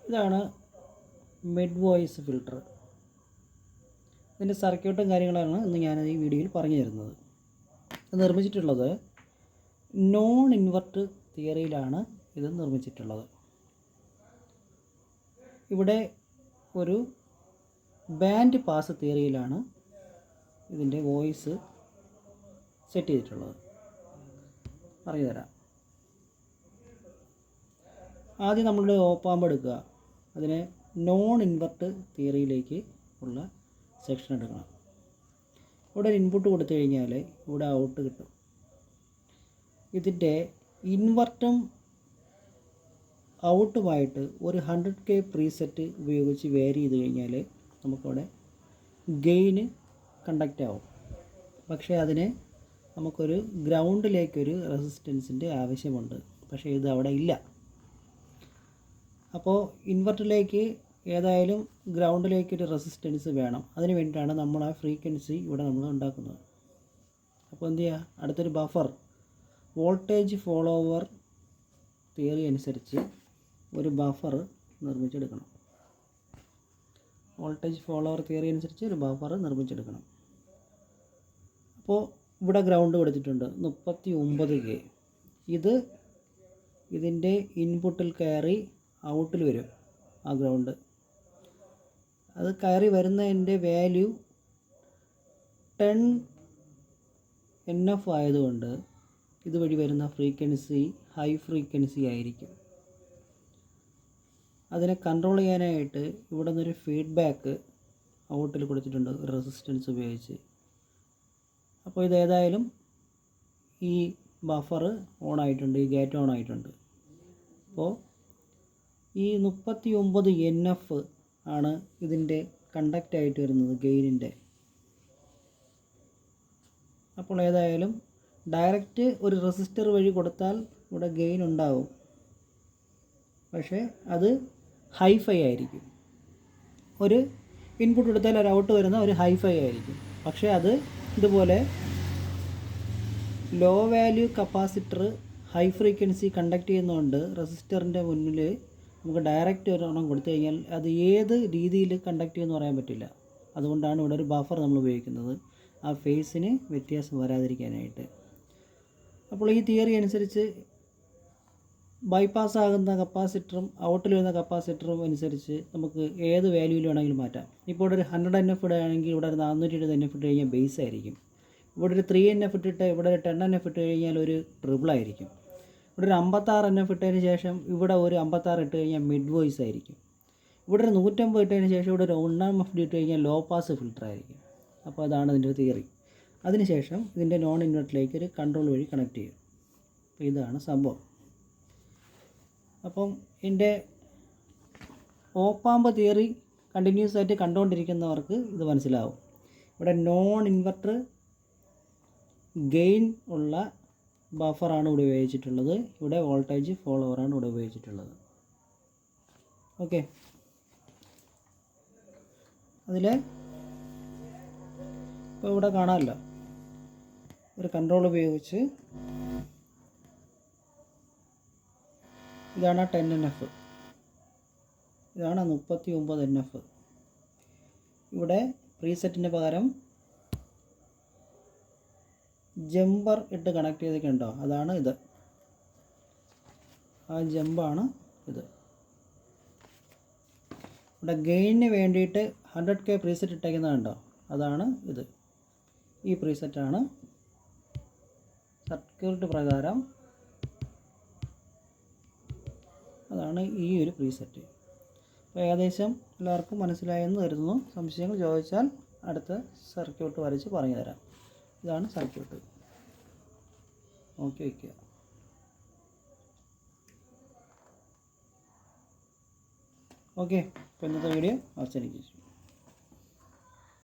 ഇതാണ് mid voice filter. ഇതിൻ്റെ സർക്യൂട്ടും കാര്യങ്ങളാണ് ഇന്ന് ഞാൻ ഈ വീഡിയോയിൽ പറഞ്ഞു തരുന്നത്. ഇത് നിർമ്മിച്ചിട്ടുള്ളത് നോൺ ഇൻവെർട്ട് തിയറിയിലാണ് ഇത് നിർമ്മിച്ചിട്ടുള്ളത്. ഇവിടെ ഒരു ബാൻഡ് പാസ് തിയറിയിലാണ് ഇതിൻ്റെ വോയിസ് സെറ്റ് ചെയ്തിട്ടുള്ളത്. പറഞ്ഞു തരാം. ആദ്യം നമ്മളുടെ ഓപ്പാമ്പ് എടുക്കുക. അതിനെ നോൺ ഇൻവെർട്ട് തിയറിയിലേക്ക് ഉള്ള സെക്ഷൻ എടുക്കണം. ഇവിടെ ഒരു ഇൻപുട്ട് കൊടുത്തു കഴിഞ്ഞാൽ ഇവിടെ ഔട്ട് കിട്ടും. ഇതിൻ്റെ ഇൻവെർട്ടും ഔട്ടുമായിട്ട് ഒരു 100K പ്രീസെറ്റ് ഉപയോഗിച്ച് വേരി ചെയ്ത് കഴിഞ്ഞാൽ നമുക്കവിടെ ഗെയിന് കണ്ടക്റ്റ് ആവും. പക്ഷേ അതിന് നമുക്കൊരു ഗ്രൗണ്ടിലേക്കൊരു റെസിസ്റ്റൻസിൻ്റെ ആവശ്യമുണ്ട്. പക്ഷേ ഇത് അവിടെ ഇല്ല. അപ്പോൾ ഇൻവെർട്ടറിലേക്ക് ഏതായാലും ഗ്രൗണ്ടിലേക്കൊരു റെസിസ്റ്റൻസ് വേണം. അതിന് വേണ്ടിയിട്ടാണ് നമ്മൾ ആ ഫ്രീക്വൻസി ഇവിടെ നമ്മൾ ഉണ്ടാക്കുന്നത്. അപ്പോൾ എന്ത് ചെയ്യുക, അടുത്തൊരു ബഫർ വോൾട്ടേജ് ഫോളോവർ തിയറി അനുസരിച്ച് ഒരു ബഫർ നിർമ്മിച്ചെടുക്കണം. വോൾട്ടേജ് ഫോളോവർ തിയറി അനുസരിച്ച് ഒരു ബഫർ നിർമ്മിച്ചെടുക്കണം. അപ്പോൾ ഇവിടെ ഗ്രൗണ്ട് കൊടുത്തിട്ടുണ്ട് 39K. ഇതിൻ്റെ ഇൻപുട്ടിൽ കയറി ഔട്ടിൽ വരും ആ ഗ്രൗണ്ട്. അത് കയറി വരുന്നതിൻ്റെ വാല്യൂ 10 NF ആയതുകൊണ്ട് ഇതുവഴി വരുന്ന ഫ്രീക്വൻസി ഹൈ ഫ്രീക്വൻസി ആയിരിക്കും. അതിനെ കൺട്രോൾ ചെയ്യാനായിട്ട് ഇവിടെ നിന്നൊരു ഫീഡ്ബാക്ക് ഔട്ടിൽ കൊടുത്തിട്ടുണ്ട് റെസിസ്റ്റൻസ് ഉപയോഗിച്ച്. അപ്പോൾ ഇതേതായാലും ഈ ബഫർ ഓൺ ആയിട്ടുണ്ട്, ഈ ഗേറ്റ് ഓൺ ആയിട്ടുണ്ട്. അപ്പോൾ ഈ 39 NF ആണ് ഇതിൻ്റെ കണ്ടക്റ്റ് ആയിട്ട് വരുന്നത് ഗെയിനിൻ്റെ. അപ്പോൾ ഏതായാലും ഡയറക്റ്റ് ഒരു റെസിസ്റ്റർ വഴി കൊടുത്താൽ ഇവിടെ ഗെയിൻ ഉണ്ടാവും. പക്ഷേ അത് ഹൈഫൈ ആയിരിക്കും. ഒരു ഇൻപുട്ട് കൊടുത്താൽ ഒരു ഔട്ട് വരുന്ന ഒരു ഹൈഫൈ ആയിരിക്കും. പക്ഷേ അത് ഇതുപോലെ low value capacitor high frequency conduct ചെയ്യുന്നതുകൊണ്ട് റെസിസ്റ്ററിൻ്റെ മുന്നിൽ നമുക്ക് ഡയറക്റ്റ് ഒരെണ്ണം കൊടുത്തു കഴിഞ്ഞാൽ അത് ഏത് രീതിയിൽ കണ്ടക്ട് ചെയ്യുമെന്ന് പറയാൻ പറ്റില്ല. അതുകൊണ്ടാണ് ഇവിടെ ഒരു ബഫർ നമ്മൾ ഉപയോഗിക്കുന്നത്, ആ ഫേസിന് വ്യത്യാസം വരാതിരിക്കാനായിട്ട്. അപ്പോൾ ഈ തിയറി അനുസരിച്ച് ബൈപ്പാസ് ആകുന്ന കപ്പാസിറ്ററും ഔട്ടിൽ വരുന്ന കപ്പാസിറ്ററും അനുസരിച്ച് നമുക്ക് ഏത് വാല്യൂവിൽ വേണമെങ്കിലും മാറ്റാം. ഇപ്പോൾ ഇവിടെ ഒരു 100 NF ഇടുകയാണെങ്കിൽ ഇവിടെ ഒരു 420 NF ഇട്ട് കഴിഞ്ഞാൽ ബേസ് ആയിരിക്കും. ഇവിടെ ഒരു 3 NF ഇട്ടിട്ട് ഇവിടെ ഒരു 10 NF ഇട്ട് കഴിഞ്ഞാൽ ഒരു ട്രിപ്പിൾ ആയിരിക്കും. ഇവിടെ ഒരു 56 NF ഇട്ടതിന് ശേഷം ഇവിടെ ഒരു 56 ഇട്ട് കഴിഞ്ഞാൽ മിഡ് വോയിസ് ആയിരിക്കും. ഇവിടെ ഒരു 150 ഇട്ടതിന് ശേഷം ഇവിടെ ഒരു 1MFD ഇട്ട് കഴിഞ്ഞാൽ ലോ പാസ് ഫിൽറ്റർ ആയിരിക്കും. അപ്പോൾ അതാണ് ഇതിൻ്റെ തിയറി. അതിനുശേഷം ഇതിൻ്റെ നോൺ ഇൻവെർട്ടിലേക്ക് ഒരു കൺട്രോൾ വഴി കണക്ട് ചെയ്യും. അപ്പോൾ ഇതാണ് സംഭവം. അപ്പം ഇതിൻ്റെ ഓപ്പാമ്പ് തിയറി കണ്ടിന്യൂസ് ആയിട്ട് കണ്ടുകൊണ്ടിരിക്കുന്നവർക്ക് ഇത് മനസ്സിലാവും. ഇവിടെ നോൺ ഇൻവെർട്ടർ ഗെയിൻ ഉള്ള ബഫറാണ് ഇവിടെ ഉപയോഗിച്ചിട്ടുള്ളത്. ഇവിടെ വോൾട്ടേജ് ഫോളോവറാണ് ഇവിടെ ഉപയോഗിച്ചിട്ടുള്ളത്. ഓക്കെ, അതിൽ ഇപ്പോൾ ഇവിടെ കാണാമല്ലോ ഒരു കൺട്രോൾ ഉപയോഗിച്ച് ഇതാണ് 10 NF, ഇതാണ് 39 NF. ഇവിടെ പ്രീസെറ്റിന് പകരം ജമ്പർ ഇട്ട് കണക്ട് ചെയ്തൊക്കെ ഉണ്ടോ, അതാണ് ഇത്. ആ ജമ്പാണ് ഇത്. ഇവിടെ ഗെയിനിന് വേണ്ടിയിട്ട് 100K പ്രീസെറ്റ് ഇട്ടേക്കുന്നത് കണ്ടോ, അതാണ് ഇത്. ഈ പ്രീസെറ്റാണ് സർക്യൂട്ട് പ്രകാരം, അതാണ് ഈ ഒരു പ്രീസെറ്റ്. അപ്പോൾ ഏകദേശം എല്ലാവർക്കും മനസ്സിലായെന്ന് കരുതുന്നു. സംശയങ്ങൾ ചോദിച്ചാൽ അടുത്ത സർക്യൂട്ട് വരച്ച് പറഞ്ഞു തരാം. ഇതാണ് സർക്യൂട്ട്. നോക്കി വയ്ക്കുക. ഓക്കെ, അപ്പോൾ ഇന്നത്തെ വീഡിയോ അവസാനിപ്പിച്ചു.